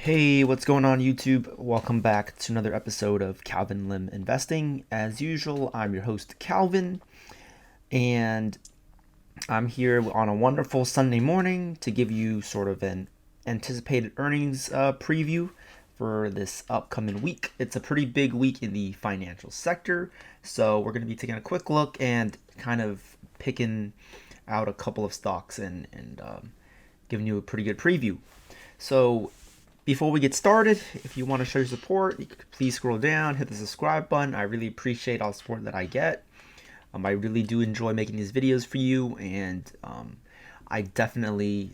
Hey, what's going on, YouTube? Welcome back to another episode of Calvin Lim Investing. As usual, I'm your host, Calvin, and I'm here on a wonderful Sunday morning to give you sort of an anticipated earnings preview for this upcoming week. It's a pretty big week in the financial sector, so we're going to be taking a quick look and kind of picking out a couple of stocks and giving you a pretty good preview. So before we get started, if you want to show your support, you could please scroll down, hit the subscribe button. I really appreciate all the support that I get. I really do enjoy making these videos for you, and I definitely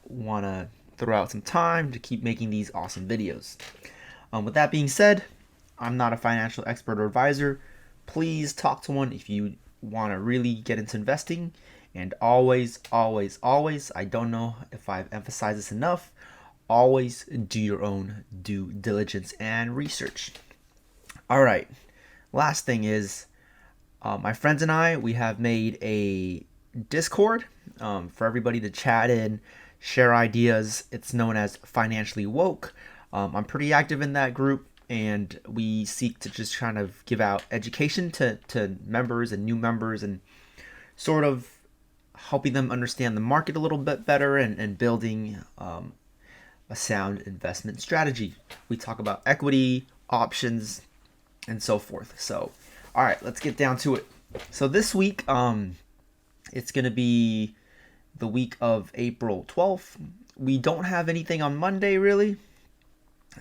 want to throw out some time to keep making these awesome videos. With that being said, I'm not a financial expert or advisor. Please talk to one if you want to really get into investing. And always, always, always, I don't know if I've emphasized this enough, always do your own due diligence and research. All right, last thing is my friends and I, we have made a Discord for everybody to chat in, share ideas. It's known as Financially Woke. I'm pretty active in that group, and we seek to just kind of give out education to members and new members and sort of helping them understand the market a little bit better and building a sound investment strategy. We talk about equity, options, and so forth. So, all right, let's get down to it. So this week, it's going to be the week of April 12th. We don't have anything on Monday really,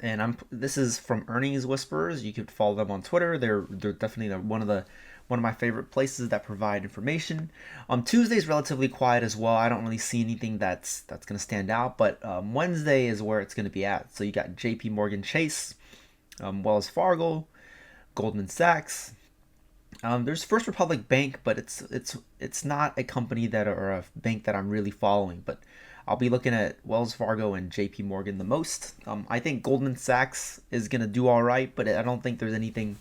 and this is from Earnings Whisperers. You could follow them on Twitter. They're definitely one of my favorite places that provide information. Tuesday is relatively quiet as well. I don't really see anything that's going to stand out, but Wednesday is where it's going to be at. So you got J.P. Morgan Chase, Wells Fargo, Goldman Sachs. There's First Republic Bank, but it's not a company or a bank that I'm really following. But I'll be looking at Wells Fargo and J.P. Morgan the most. I think Goldman Sachs is going to do all right, but I don't think there's anything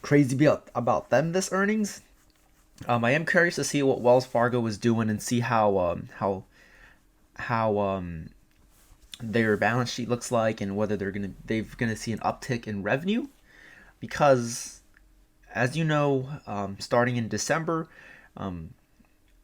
crazy about them this earnings. I am curious to see what Wells Fargo is doing and see how their balance sheet looks like and whether they're gonna see an uptick in revenue, because as you know, starting in December,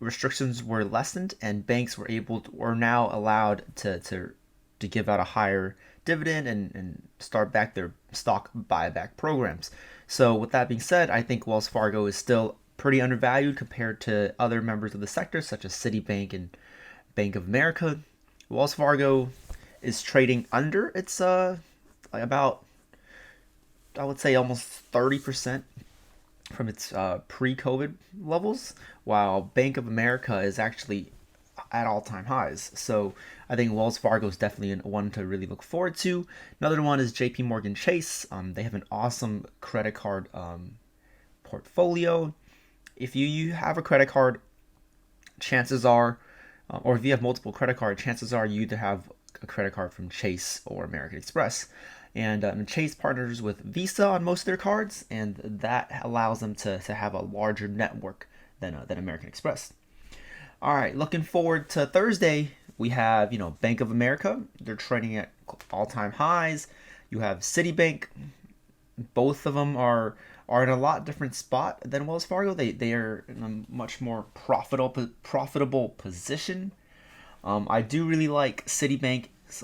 restrictions were lessened and banks were now allowed to give out a higher dividend and start back their stock buyback programs. So with that being said, I think Wells Fargo is still pretty undervalued compared to other members of the sector such as Citibank and Bank of America. Wells Fargo is trading under its about, I would say, almost 30% from its pre-COVID levels, while Bank of America is actually at all-time highs. So I think Wells Fargo is definitely one to really look forward to. Another one is J.P. Morgan Chase. They have an awesome credit card portfolio. If you have a credit card, chances are, or if you have multiple credit cards, chances are you either have a credit card from Chase or American Express. And Chase partners with Visa on most of their cards, and that allows them to have a larger network than American Express. All right, looking forward to Thursday. We have, Bank of America. They're trading at all-time highs. You have Citibank. Both of them are in a lot different spot than Wells Fargo. They are in a much more profitable position. I do really like Citibank's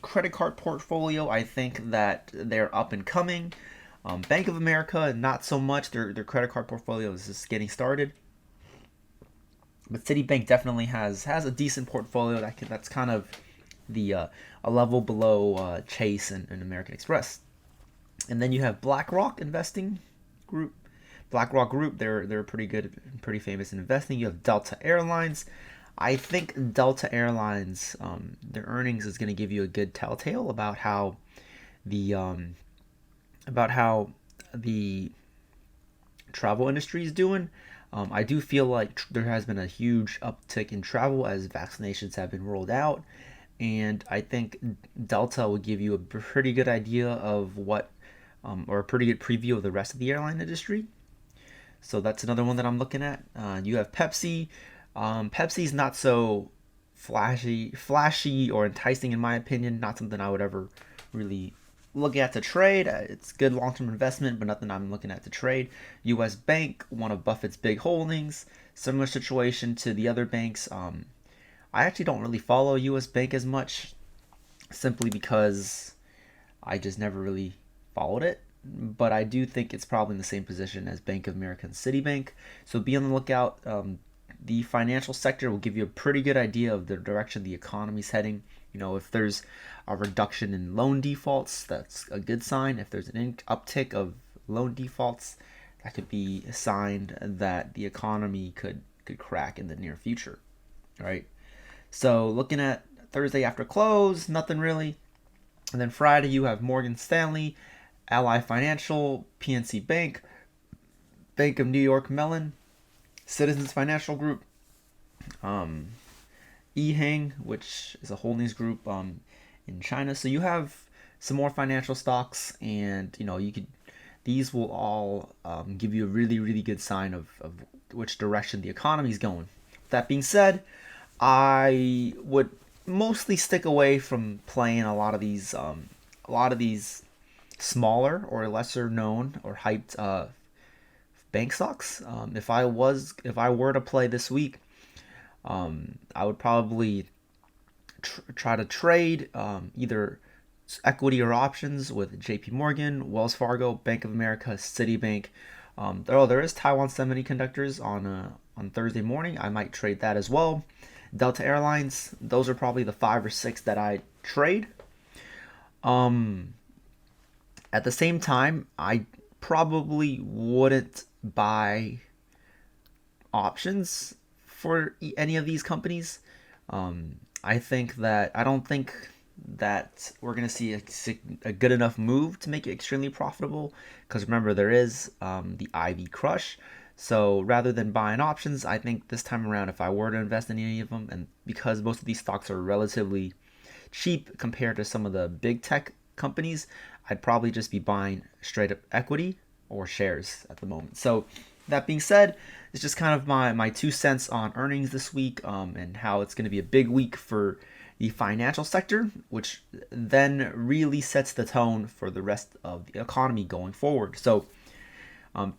credit card portfolio. I think that they're up and coming. Bank of America, not so much. Their credit card portfolio is just getting started. But Citibank definitely has a decent portfolio that's kind of a level below Chase and American Express. And then you have BlackRock Investing Group. BlackRock Group, they're pretty good, pretty famous in investing. You have Delta Airlines. I think Delta Airlines, their earnings is going to give you a good telltale about how the travel industry is doing. I do feel like there has been a huge uptick in travel as vaccinations have been rolled out, and I think Delta will give you a pretty good idea of or a pretty good preview of the rest of the airline industry. So that's another one that I'm looking at. You have Pepsi. Pepsi's not so flashy or enticing in my opinion. Not something I would ever really look at to trade. It's good long-term investment, but nothing I'm looking at to trade. U.S. Bank, one of Buffett's big holdings. Similar situation to the other banks. I actually don't really follow U.S. Bank as much, simply because I just never really followed it. But I do think it's probably in the same position as Bank of America and Citibank. So be on the lookout. The financial sector will give you a pretty good idea of the direction the economy's heading. If there's a reduction in loan defaults, that's a good sign. If there's an uptick of loan defaults, that could be a sign that the economy could crack in the near future. All right. So looking at Thursday after close, nothing really. And then Friday you have Morgan Stanley, Ally Financial, PNC Bank, Bank of New York Mellon, Citizens Financial Group, EHang, which is a holdings group in China. So you have some more financial stocks, and these will all give you a really, really good sign of which direction the economy is going. That being said, I would mostly stick away from playing a lot of these smaller or lesser known or hyped bank stocks. If I were to play this week, I would probably try to trade either equity or options with JP Morgan, Wells Fargo, Bank of America, Citibank. There is Taiwan Semiconductors on Thursday morning. I might trade that as well. Delta Airlines. Those are probably the 5 or 6 that I trade. At the same time, I probably wouldn't buy options for any of these companies. I don't think that we're going to see a good enough move to make it extremely profitable, because remember, there is the IV crush. So rather than buying options, I think this time around, if I were to invest in any of them, and because most of these stocks are relatively cheap compared to some of the big tech companies, I'd probably just be buying straight up equity or shares at the moment. So that being said, it's just kind of my 2 cents on earnings this week, and how it's going to be a big week for the financial sector, which then really sets the tone for the rest of the economy going forward. So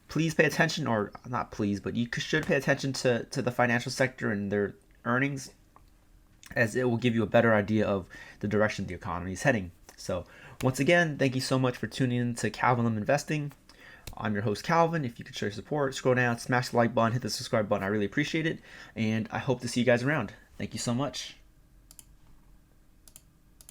please pay attention, or not please, but you should pay attention to the financial sector and their earnings, as it will give you a better idea of the direction the economy is heading. So once again, thank you so much for tuning in to Calvin Lim Investing. I'm your host, Calvin. If you could show your support, scroll down, smash the like button, hit the subscribe button. I really appreciate it, and I hope to see you guys around. Thank you so much.